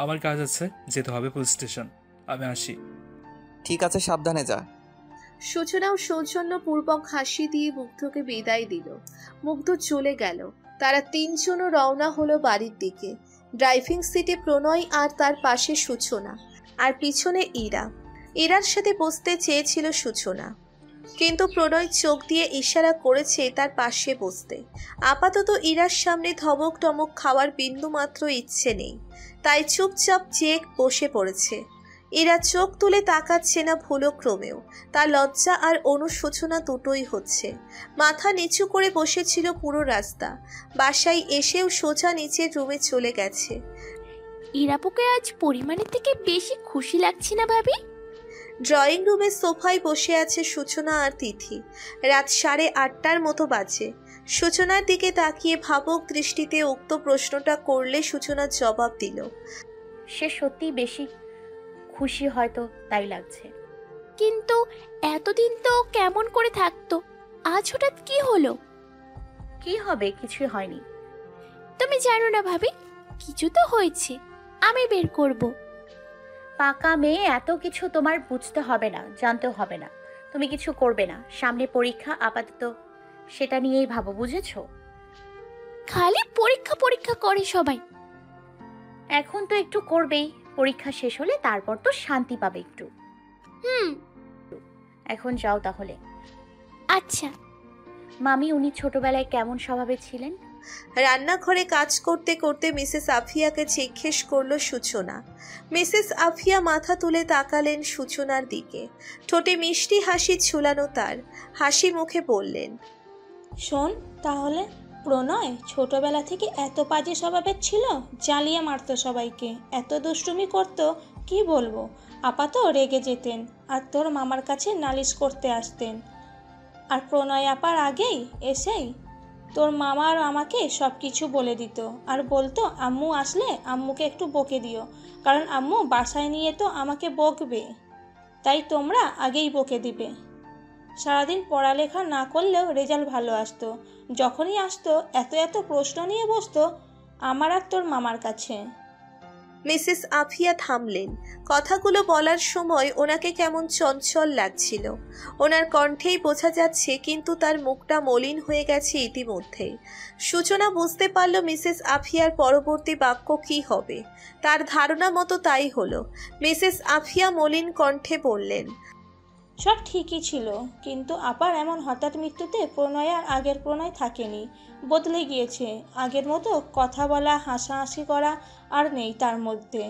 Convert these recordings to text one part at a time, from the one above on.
আমার কাজ আছে, যেতে হবে পুলিশ স্টেশন। আমি আসি। ঠিক আছে, সাবধানে যা। সূচনাও সৌজন্যপূর্বক হাসি দিয়ে মুগ্ধকে বিদায় দিল। মুগ্ধ চলে গেল। তারা তিনজনও রওনা হলো বাড়ির দিকে। ড্রাইভিং সিটে প্রণয় আর তার পাশে সূচনা, আর পিছনে ইরা। ইরার সাথে বসতে চেয়েছিল সূচনা, কিন্তু প্রণয় চোখ দিয়ে ইশারা করেছে তার পাশে বসতে। আপাতত ইরার সামনে ধমক টমক খাওয়ার বিন্দুমাত্র ইচ্ছে নেই, তাই চুপচাপ চেয়ে বসে পড়েছে। ইরা চোখ তুলে তাকাচ্ছে না ভুলক্রমেও। তার লজ্জা আর অনুশোচনা দুটোই হচ্ছে। মাথা নিচু করে বসেছিল পুরো রাস্তা। বাসায় এসেও সোজা নিচের রুমে চলে গেছে। ইরাপুকে আজ পরিমাণের থেকে বেশি খুশি লাগছে না ভাবি? ড্রয়িং রুমের সোফায় বসে আছে সূচনা আর তিথি। রাত 8:30টার মতো বাজে। সূচনার দিকে তাকিয়ে ভাবুক দৃষ্টিতে উক্ত প্রশ্নটা করলে সূচনা জবাব দিল, সে সত্যি বেশি খুশি, হয়তো তাই লাগছে। কিন্তু এতদিন তো কেমন করে থাকতো, আজ হঠাৎ কি হলো? কি হবে, কিছুই হয়নি। তুমি জানো না ভাবি, কিছু তো হয়েছে, আমি বের করব। পাকা মেয়ে, এত কিছু তোমার বুঝতে হবে না, জানতেও হবে না। তুমি কিছু করবে না, সামনে পরীক্ষা, আপাতত সেটা নিয়েই ভাবো, বুঝেছো? খালি পরীক্ষা পরীক্ষা করে সবাই। এখন তো একটু করবেই, পরীক্ষা শেষ হলে তারপর তো শান্তি পাবে একটু। এখন যাও তাহলে। আচ্ছা। মামি, উনি ছোটবেলায় কেমন স্বভাবের ছিলেন? রান্নাঘরে কাজ করতে করতে মিসেস আফিয়াকে জিজ্ঞেস করল সূচনা। মিসেস আফিয়া মাথা তুলে তাকালেন সূচনার দিকে। ঠোঁটে মিষ্টি হাসি ঝুলানো তার। হাসি মুখে বললেন, শোন, তাহলে প্রণয় ছোটবেলা থেকে এত বাজে স্বভাবের ছিল, জ্বালিয়ে মারতো সবাইকে, এত দুষ্টুমি করতো, কি বলবো। আপা তো রেগে যেতেন আর তোর মামার কাছে নালিশ করতে আসতেন। আর প্রণয় আপার আগেই এসেই তোর মামা আর আমাকে সব কিছু বলে দিত আর বলতো আম্মু আসলে আম্মুকে একটু বকে দিও, কারণ আম্মু বাসায় নিয়ে তো আমাকে বকবে, তাই তোমরা আগেই বকে দিবে। সারাদিন পড়ালেখা না করলেও রেজাল্ট ভালো আসতো। যখনই আসতো এত এত প্রশ্ন নিয়ে বসতো আমার আর তোর মামার কাছে। মিসেস আফিয়া থামলেন। কথাগুলো বলার সময় ওনাকে কেমন চঞ্চল লাগছিল। ওনার কণ্ঠেই বোঝা যাচ্ছে, কিন্তু তার মুখটা মলিন হয়ে গেছে ইতিমধ্যেই। সূচনা বুঝতে পারল মিসেস আফিয়ার পরবর্তী বাক্য কি হবে। তার ধারণা মতো তাই হলো। মিসেস আফিয়া মলিন কণ্ঠে বললেন, সব ঠিকই ছিল, কিন্তু আপার এমন হঠাৎ মৃত্যুতে প্রণয় আর আগের প্রণয় থাকেনি, বদলে গিয়েছে। আগের মতো কথা বলা, হাসাহাসি করা আর নেই তার মধ্যে।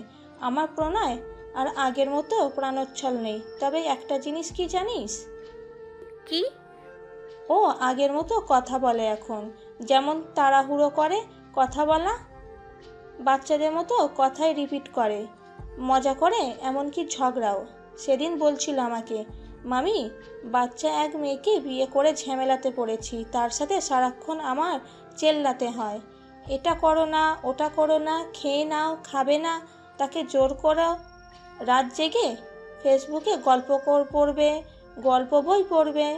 আমার প্রণয় আর আগের মতো প্রাণোচ্ছল নেই। তবে একটা জিনিস কি জানিস? কি? ও আগের মতো কথা বলে এখন, যেমন তাড়াহুড়ো করে কথা বলা, বাচ্চাদের মতো কথাই রিপিট করে, মজা করে, এমনকি ঝগড়াও। সেদিন বলছিল আমাকে, মামি, বাচ্চা এক মেয়েকে বিয়ে করে ঝামেলাতে পড়েছি, তার সাথে সারাক্ষণ আমার চেল্লাতে হয়, এটা করো না, ওটা করো না, খেয়ে নাও, খাবে না, তাকে জোর করো, রাত জেগে ফেসবুকে পড়বে, গল্প বই পড়বে,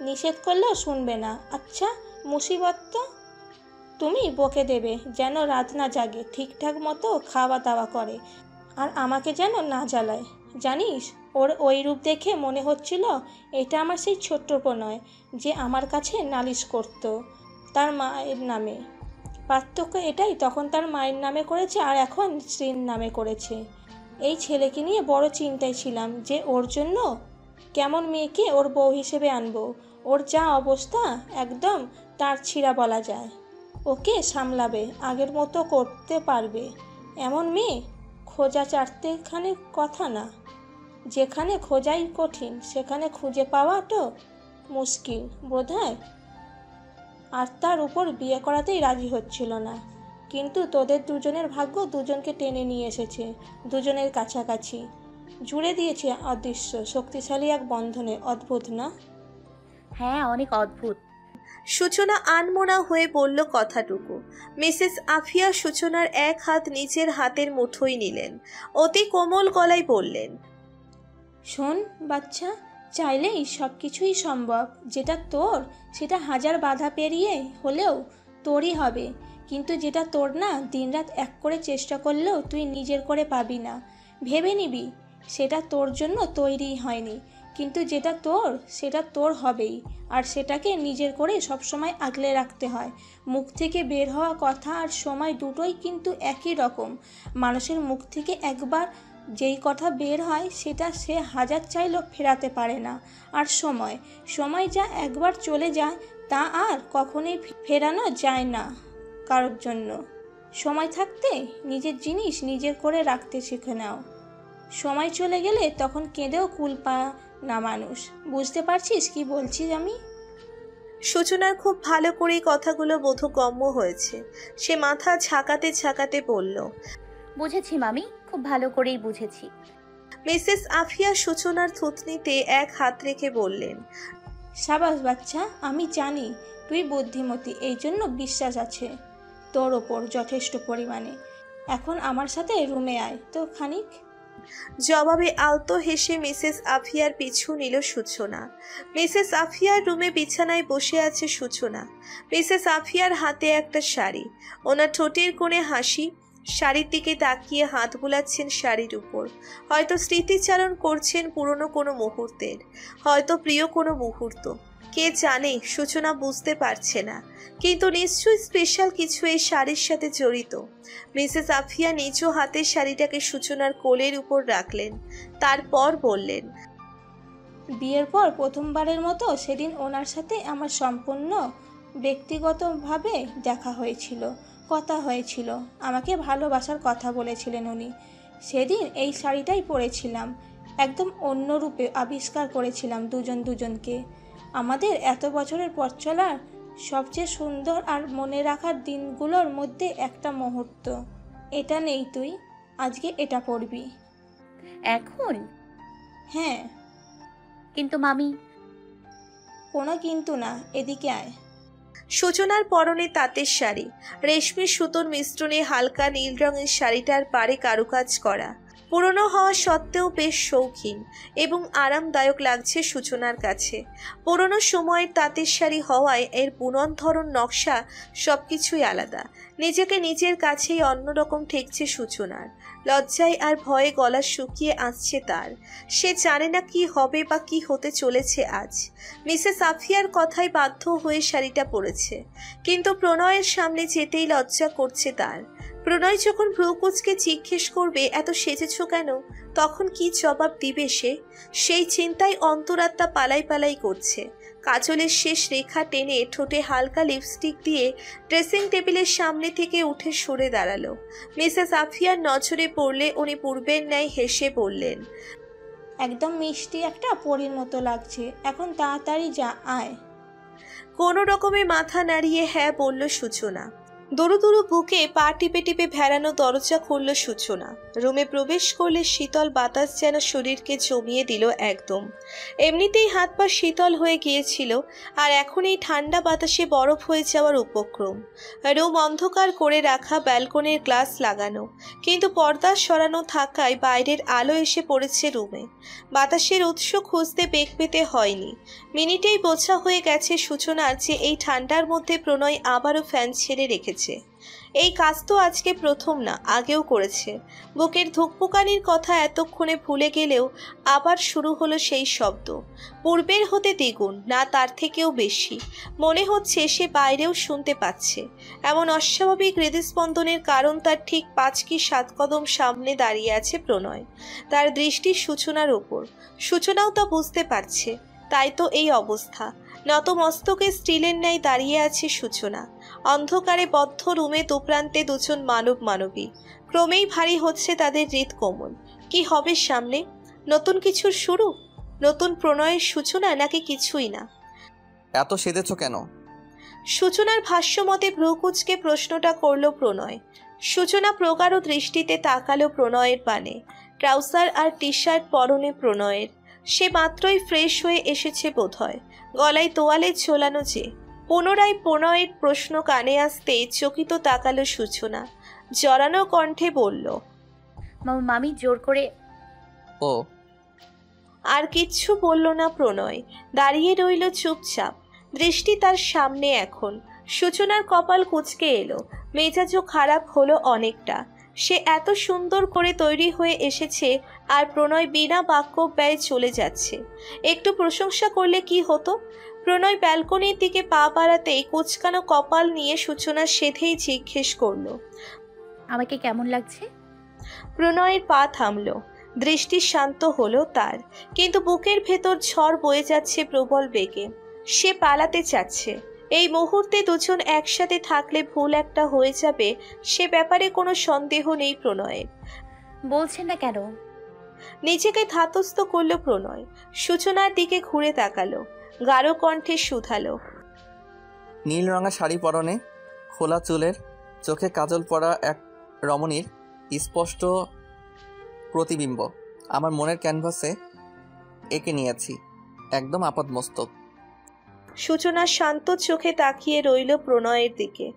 নিষেধ করলেও শুনবে না। আচ্ছা মুসিবত তো, তুমি বকে দেবে যেন রাত না জাগে, ঠিকঠাক মতো খাওয়া দাওয়া করে, আর আমাকে যেন না জ্বালায়। জানিস, ওর ওই রূপ দেখে মনে হচ্ছিল এটা আমার সেই ছোট্ট প্রণয় যে আমার কাছে নালিশ করত তার মায়ের নামে। পার্থক্য এটাই, তখন তার মায়ের নামে করেছে আর এখন স্ত্রীর নামে করেছে। এই ছেলেকে নিয়ে বড় চিন্তায় ছিলাম যে ওর জন্য কেমন মেয়েকে ওর বউ হিসেবে আনবো। ওর যা অবস্থা, একদম তার ছিঁড়া বলা যায়। ওকে সামলাবে, আগের মতো করতে পারবে এমন মেয়ে খোঁজা চারটেখানে কথা না। যেখানে খোঁজাই কঠিন সেখানে খুঁজে পাওয়াটাও মুশকিল বোধহয়। আর তার উপর বিয়ে করাতেই রাজি হচ্ছিল না। কিন্তু তোদের দুজনের ভাগ্য দুজনকে টেনে নিয়ে এসেছে দুজনের কাছাকাছি, জুড়ে দিয়েছে অদৃশ্য শক্তিশালী এক বন্ধনে। অদ্ভুত না? হ্যাঁ, অনেক অদ্ভুত। সূচনা আনমনা হয়ে বলল কথাটুকু। মিসেস আফিয়া সূচনার এক হাত নিজের হাতের মুঠোয় নিলেন। অতি কোমল গলায় বললেন, শোন বাচ্চা, চাইলেই সব কিছুই সম্ভব। যেটা তোর সেটা হাজার বাধা পেরিয়ে হলেও তোরই হবে, কিন্তু যেটা তোর না দিনরাত এক করে চেষ্টা করলেও তুই নিজের করে পাবি না। ভেবে নিবি সেটা তোর জন্য তৈরি হয়নি, কিন্তু যেটা তোর সেটা তোর হবেই, আর সেটাকে নিজের করে সবসময় আগলে রাখতে হয়। মুখ থেকে বের হওয়া কথা আর সময় দুটোই কিন্তু একই রকম। মানুষের মুখ থেকে একবার যেই কথা বের হয় সেটা সে হাজার চাইলেও ফেরাতে পারে না। আর সময় যা একবার চলে যায় তা আর কখনোই ফেরানো যায় না কারোর জন্য। সময় থাকতে নিজের জিনিস নিজের করে রাখতে শিখে নাও। সময় চলে গেলে তখন কেঁদেও কুল পায় না মানুষ। বুঝতে পারছিস কি বলছি আমি? সূচনার খুব ভালো করে কথাগুলো বোধগম্য হয়েছে। সে মাথা ঝাঁকাতে ঝাঁকাতে বলল, বুঝেছি মামি, খুব ভালো করেই বুঝেছি। মিসেস আফিয়া সূচনার থুতনিতে এক হাত রেখে বললেন, সাবাস বাচ্চা, আমি জানি তুই বুদ্ধিমতী, এই জন্য বিশ্বাস আছে তোর ওপর যথেষ্ট পরিমাণে। এখন আমার সাথে রুমে আয় তো খানিক। জবাবে আলতো হেসে মিসেস আফিয়ার পিছু নিল সূচনা। মিসেস আফিয়ার রুমে বিছানায় বসে আছে সূচনা। মিসেস আফিয়ার হাতে একটা শাড়ি, ওনার ঠোঁটের কোণে হাসি। শাড়ির দিকে তাকিয়ে হাত বুলাচ্ছেন শাড়ির উপর। হয়তো স্মৃতিচারণ করছেন পুরনো কোনো মুহূর্তের, হয়তো প্রিয় কোনো মুহূর্ত। কে জানে, সূচনা বুঝতে পারছে না, কিন্তু নিশ্চয়ই স্পেশাল কিছু এই শাড়ির সাথে জড়িত। মিসেস আফিয়া নিজ হাতে শাড়িটাকে সূচনার কোলের উপর রাখলেন, তারপর বললেন, বিয়ের পর প্রথমবারের মতো সেদিন ওনার সাথে আমার সম্পূর্ণ ব্যক্তিগতভাবে দেখা হয়েছিল, কথা হয়েছিল। আমাকে ভালোবাসার কথা বলেছিলেন উনি। সেদিন এই শাড়িটাই পরেছিলাম, একদম অন্য রূপে আবিষ্কার করেছিলাম দুজনকে। আমাদের এত বছরের পথ চলার সবচেয়ে সুন্দর আর মনে রাখার দিনগুলোর মধ্যে একটা মুহূর্ত। এটা নেই তুই, আজকে এটা পরবি। এখন? হ্যাঁ। কিন্তু মামি। কোনো কিন্তু না, এদিকে আয়। সূচনার পরনে তাঁতের শাড়ি, রেশমি সুতোর মিশ্রণে হালকা নীল রঙের শাড়িটার পাড়ে কারুকাজ করা। পুরনো হওয়া সত্ত্বেও বেশ শৌখিন এবং আরামদায়ক লাগছে সূচনার কাছে। পুরনো সময়ের তাঁতের শাড়ি হওয়ায় এর বুনন ধরন, নকশা সবকিছুই আলাদা। নিজেকে নিজের কাছেই অন্যরকম ঠেকছে সূচনার। লজ্জায় আর ভয়ে গলা শুকিয়ে আসছে তার। সে জানে না কি হবে বা কি হতে চলেছে আজ। মিসেস আফিয়ার কথায় বাধ্য হয়ে শাড়িটা পরেছে, কিন্তু প্রণয়ের সামনে যেতেই লজ্জা করছে তার। প্রণয় যখন ভ্রুকুচকে জিজ্ঞেস করবে, এত সেজেছ কেন, তখন কি জবাব দিবে সে? সেই চিন্তায় অন্তরাত্মা পালাই পালাই করছে। কাজলের শেষ রেখা টেনে ঠোঁটে হালকা লিপস্টিক দিয়ে ড্রেসিং টেবিলের সামনে থেকে উঠে সরে দাঁড়ালো। মিসেস আফিয়ার নজরে পড়লে উনি পূর্বের ন্যায় হেসে বললেন, একদম মিষ্টি একটা পরীর মতো লাগছে, এখন তাড়াতাড়ি যা, আয়। কোনো রকমে মাথা নাড়িয়ে হ্যাঁ বলল সূচনা। দূরু দূরু বুকে পা টিপে টিপে ভেড়ানো দরজা খুলল সূচনা। রুমে প্রবেশ করলে শীতল বাতাস যেন শরীরকে জমিয়ে দিল একদম। এমনিতেই হাত পা শীতল হয়ে গিয়েছিল, আর এখন এই ঠান্ডা বাতাসে বরফ হয়ে যাওয়ার উপক্রম। রুম অন্ধকার করে রাখা, ব্যালকনির গ্লাস লাগানো, কিন্তু পর্দা সরানো থাকায় বাইরের আলো এসে পড়েছে রুমে। বাতাসের উৎস খুঁজতে বেগ পেতে হয়নি। মিনিটেই বোঝা হয়ে গেছে সূচনার যে এই ঠান্ডার মধ্যে প্রণয় আবারও ফ্যান ছেড়ে রেখেছে। এই কাজ তো আজকে প্রথম না, আগেও করেছে। বুকের ধুকপুকানির কথা এতক্ষণে ভুলে গেলেও আবার শুরু হলো সেই শব্দ, পূর্বের হতে দ্বিগুণ, না তার থেকেও বেশি। মনে হচ্ছে সে বাইরেও শুনতে পাচ্ছে। এমন অস্বাভাবিক হৃদস্পন্দনের কারণ তার ঠিক 5 কি 7 কদম সামনে দাঁড়িয়ে আছে প্রণয়। তার দৃষ্টি সূচনার ওপর। সূচনাও তা বুঝতে পারছে, তাই তো এই অবস্থা। নতমস্তকে স্টিলের ন্যায় দাঁড়িয়ে আছে সূচনা। অন্ধকারে বদ্ধ রুমে দুপ্রান্তে দুজন মানবী। ক্রমেই ভারী হচ্ছে তাদের হৃদকোমল। কি হবে সামনে? নতুন কিছুর শুরু? নতুন প্রণয়ের সূচনা, নাকি কিছুই না? এত সেজেছ কেন? সূচনার ভাষ্যমতে ভ্রুকুচকে প্রশ্নটা করল প্রণয়। সূচনা প্রগাঢ় দৃষ্টিতে তাকালো প্রণয়ের পানে। ট্রাউজার আর টি শার্ট পরনে প্রণয়ের। সে মাত্রই ফ্রেশ হয়ে এসেছে বোধহয়। গলায় তোয়ালে ঝোলানো যে। পুনরায় প্রণয়ের প্রশ্ন কানে আসতে চকিত তাকালো সূচনা। জড়ানো কণ্ঠে বলল, মামি জোর করে। ও। আর কিচ্ছু বলল না প্রণয়। দাঁড়িয়ে রইল চুপচাপ, দৃষ্টি তার সামনে এখন। সূচনার কপাল কুঁচকে এলো, মেজাজও খারাপ হলো অনেকটা। সে এত সুন্দর করে তৈরি হয়ে এসেছে আর প্রণয় বিনা বাক্য ব্যয়ে চলে যাচ্ছে। একটু প্রশংসা করলে কি হতো? প্রণয় ব্যালকনির দিকে পা বাড়াতেই কুচকানো কপাল নিয়ে সূচনা সেধেই জিজ্ঞেস করলো, আমাকে কেমন লাগছে? প্রণয়ের পা থামলো, দৃষ্টি শান্ত হলো তার, কিন্তু বুকের ভেতর ঝড় বয়ে যাচ্ছে প্রবল বেগে। সে পালাতে চাচ্ছে। এই মুহূর্তে দুজন একসাথে থাকলে ভুল একটা হয়ে যাবে, সে ব্যাপারে কোনো সন্দেহ নেই প্রণয়ের। বলছেন না কেন? নিজেকে ধাতস্থ করলো প্রণয়, সূচনার দিকে ঘুরে তাকালো, গাঢ় কণ্ঠে শুধালো, নীল রঙা শাড়ি পরনে, খোলা চুলের, চোখে কাজল পরা এক রমণীর স্পষ্ট প্রতিবিম্ব আমার মনের ক্যানভাসে এঁকে নিয়েছি, একদম আপাদমস্তক। সূচনা শান্ত চোখে তাকিয়ে রইল প্রণয়ের দিকে।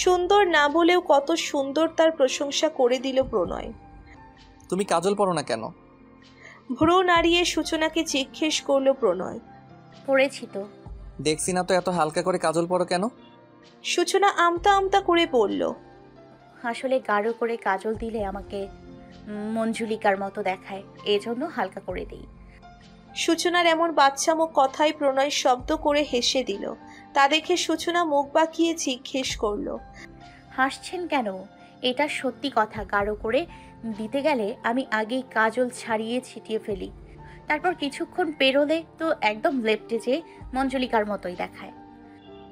সুন্দর না বলেও কত সুন্দর তার প্রশংসা করে দিল প্রণয়। তুমি কাজল পরো না কেন? ভ্রু নাড়িয়ে সূচনাকে জিজ্ঞেস করলো প্রণয়। পড়েছি তো। দেখছি না তো এত হালকা করে কাজল পরো কেন? সূচনা আমতা আমতা করে বলল, আসলে গাঢ় করে কাজল দিলে আমাকে মঞ্জুলিকার মতো দেখায়, এজন্য হালকা করে দিই। সূচনার এমন বাচ্চামো কথায় প্রণয় শব্দ করে হেসে দিল। তা দেখে সূচনা মুখ বাঁকিয়ে জিজ্ঞেস করলো, হাসছেন কেন? এটা সত্যি কথা। গাঢ় করে দিতে গেলে আমি আগেই কাজল ছাড়িয়ে ছিটিয়ে ফেলি, তারপর কিছুক্ষণ পেরোলে তো একদম লেপ্টে যে মঞ্জুলিকার মতোই দেখায়।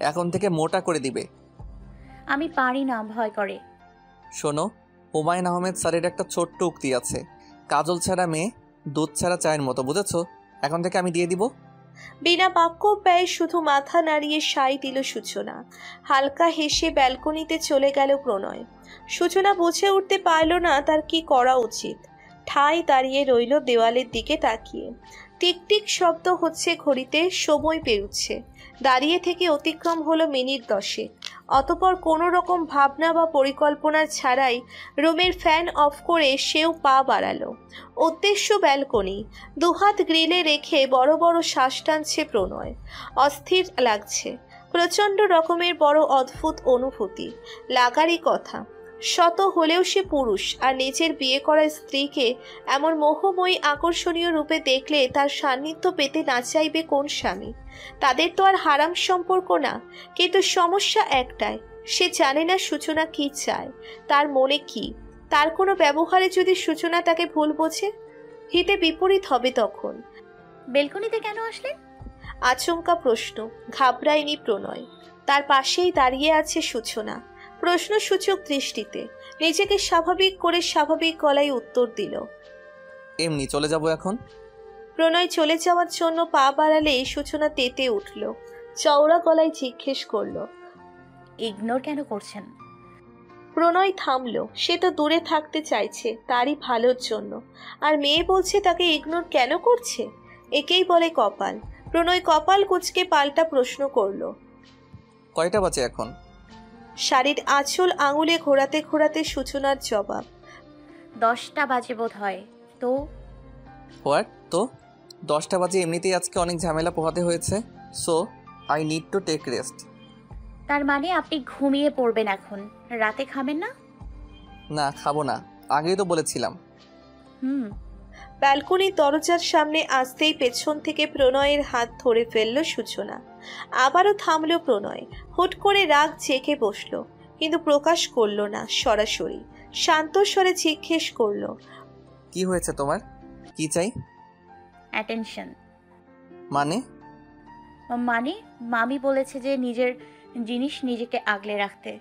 এখন থেকে মোটা করে দিবে। আমি পারি না, ভয় করে। শোনো, হুমায়ুন আহমেদ স্যারের একটা ছোট্ট উক্তি আছে, কাজল ছাড়া মেয়ে দুধ ছাড়া চায়ের মতো, বুঝেছো? এখন থেকে আমি দিয়ে দিব। বিনা বাক্য ব্যয় শুধু মাথা নাড়িয়ে সাই দিল সূচনা। হালকা হেসে ব্যালকনিতে চলে গেল প্রণয়। সূচনা বুঝে উঠতে পারল না তার কি করা উচিত। ঠাই দাঁড়িয়ে রইল দেওয়ালের দিকে তাকিয়ে। টিকটিক শব্দ হচ্ছে ঘড়িতে, সময় পেরুচ্ছে। দাঁড়িয়ে থেকে অতিক্রম হলো মিনিট 10। অতপর কোনো রকম ভাবনা বা পরিকল্পনা ছাড়াই রুমের ফ্যান অফ করে সেও পা বাড়ালো। উদ্দেশ্য ব্যালকনি। দুহাত গ্রিলে রেখে বড় বড় শ্বাস টানছে প্রণয়। অস্থির লাগছে, প্রচণ্ড রকমের বড় অদ্ভুত অনুভূতি। লাগারই কথা, শত হলেও সে পুরুষ, আর নিজের বিয়ে করা স্ত্রীকে এমন মোহময়ী আকর্ষণীয় রূপে দেখলে তার সান্নিধ্য পেতে না চাইবে কোন স্বামী? তাদের তো আর হারাম সম্পর্ক না। কিন্তু সমস্যা একটাই, সে জানে না সূচনা কি চায়, তার মনে কি। তার কোনো ব্যবহারে যদি সূচনা তাকে ভুল বোঝে, হিতে বিপরীত হবে তখন। বেলকনিতে কেন আসলেন? আচমকা প্রশ্ন। ঘাবড়ায়নি প্রণয়। তার পাশেই দাঁড়িয়ে আছে সূচনা, প্রশ্নসূচক দৃষ্টিতে। নিজেকে স্বাভাবিক করে স্বাভাবিক গলায় উত্তর দিল, এমনি চলে যাব এখন। প্রণয় চলে যাওয়ার জন্য পা বাড়ালে সূচনা তেতে উঠল। চওড়া গলায় জিজ্ঞেস করলো, ইগনোর কেন করছেন? প্রণয় থামল। সে তো দূরে থাকতে চাইছে তারই ভালোর জন্য, আর মেয়ে বলছে তাকে ইগনোর কেন করছে? একেই বলে কপাল। প্রণয় কপাল কুঁচকে পাল্টা প্রশ্ন করলো, কয়টা বাজে এখন? শাড়ির আঁচল আঙুলে ঘোরাতে ঘোরাতে সূচনার জবাব, 10টা বাজে বোধ হয়। তো হোয়াট তো? 10টা বাজে এমনিতেই আজকে অনেক ঝামেলা পোহাতে হয়েছে, so I need to take rest. তার মানে আপনি ঘুমিয়ে পড়বেন এখন? রাতে খাবেন না? না, খাবো না, আগেই তো বলেছিলাম। ব্যালকনির দরজার সামনে আসতেই পেছন থেকে প্রণয়ের হাত ধরে ফেলল সূচনা। আবারও থামল প্রণয়। হুট করে রাগ জেগে বসল, কিন্তু প্রকাশ করল না। সরাসরি শান্ত স্বরে জিজ্ঞেস করল, কি হয়েছে তোমার? কি চাই? অ্যাটেনশন। মানে? মানে মামি বলেছে যে নিজের জিনিস নিজেকে আগলে রাখতে।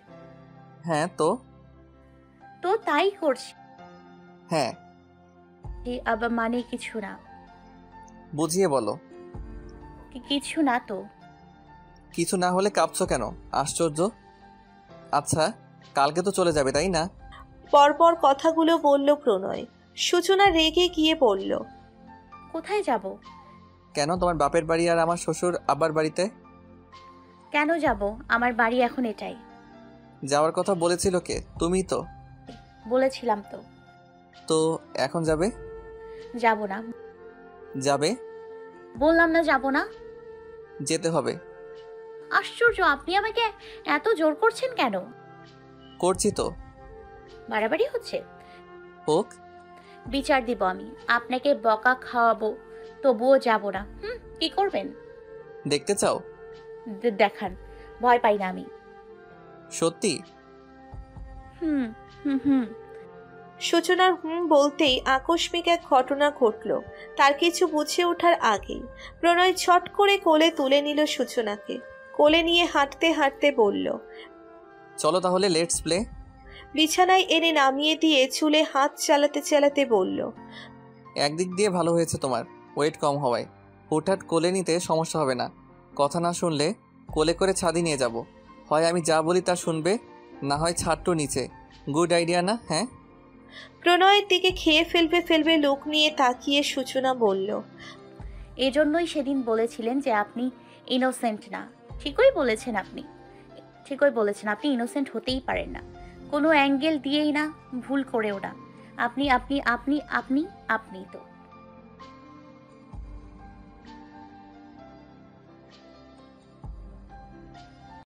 হ্যাঁ তো? তো তাই করছি। হ্যাঁ। আবার মানে কিছু না। বুঝিয়ে বলো। কিছু না তো। কিছু না হলে কাঁপছো কেন? আশ্চর্য। আচ্ছা, কালকে তো চলে যাবে তাই না? পরপর কথাগুলো বলল প্রণয়। সূচনা রেগে গিয়ে বলল, কোথায় যাব? কেন, তোমার বাপের বাড়ি আর আমার শ্বশুর আব্বার বাড়িতে। কেন যাব? আমার বাড়ি এখন এটাই। যাওয়ার কথা বলেছিল কে? তুমি তো। বলেছিলাম তো। তো এখন যাবে? যাব না। যাবে? বললাম না যাব না। যেতে হবে। আশ্চর্য, আপনি আমাকে এত জোর করছেন কেন? করছি তো। বাড়াবাড়ি হচ্ছে। হোক। বিচার দিব আমি, আপনাকে বকা খাওয়াবো, তবুও যাব না। কি করবেন? দেখতে চাও? দেখান, ভয় পাই না আমি। সত্যি? হুম হুম হুম সূচনার বলতেই আকস্মিক এক ঘটনা ঘটল তার কিছু বুঝে ওঠার আগেই। প্রণয় ছট করে কোলে তুলে নিল সূচনাকে। কোলে নিয়ে হাঁটতে হাঁটতে বলল, চলো তাহলে, লেটস প্লে। বিছানায় এনে নামিয়ে দিয়ে চুলে হাত চালাতে চালাতে বলল, একদিক দিয়ে ভালো হয়েছে তোমার ওয়েট কম হওয়ায়। হুটহাট কোলে নিতে সমস্যা হবে না। কথা না শুনলে কোলে করে ছাদে নিয়ে যাব। হয় আমি যা বলি তা শুনবে, না হয় ছাদটো নিচে। গুড আইডিয়া না? হ্যাঁ। প্রণয়ের দিকে খেয়ে ফেলবে লোক নিয়ে তাকিয়ে সূচনা বলল, এজন্যই সেদিন বলেছিলেন যে আপনি ইনোসেন্ট না। ঠিকই বলেছেন আপনি, ঠিকই বলেছেন। আপনি ইনোসেন্ট হতেই পারেন না, কোনো অ্যাঙ্গেল দিয়েই না, ভুল করেও না। আপনি আপনি আপনি আপনি আপনি তো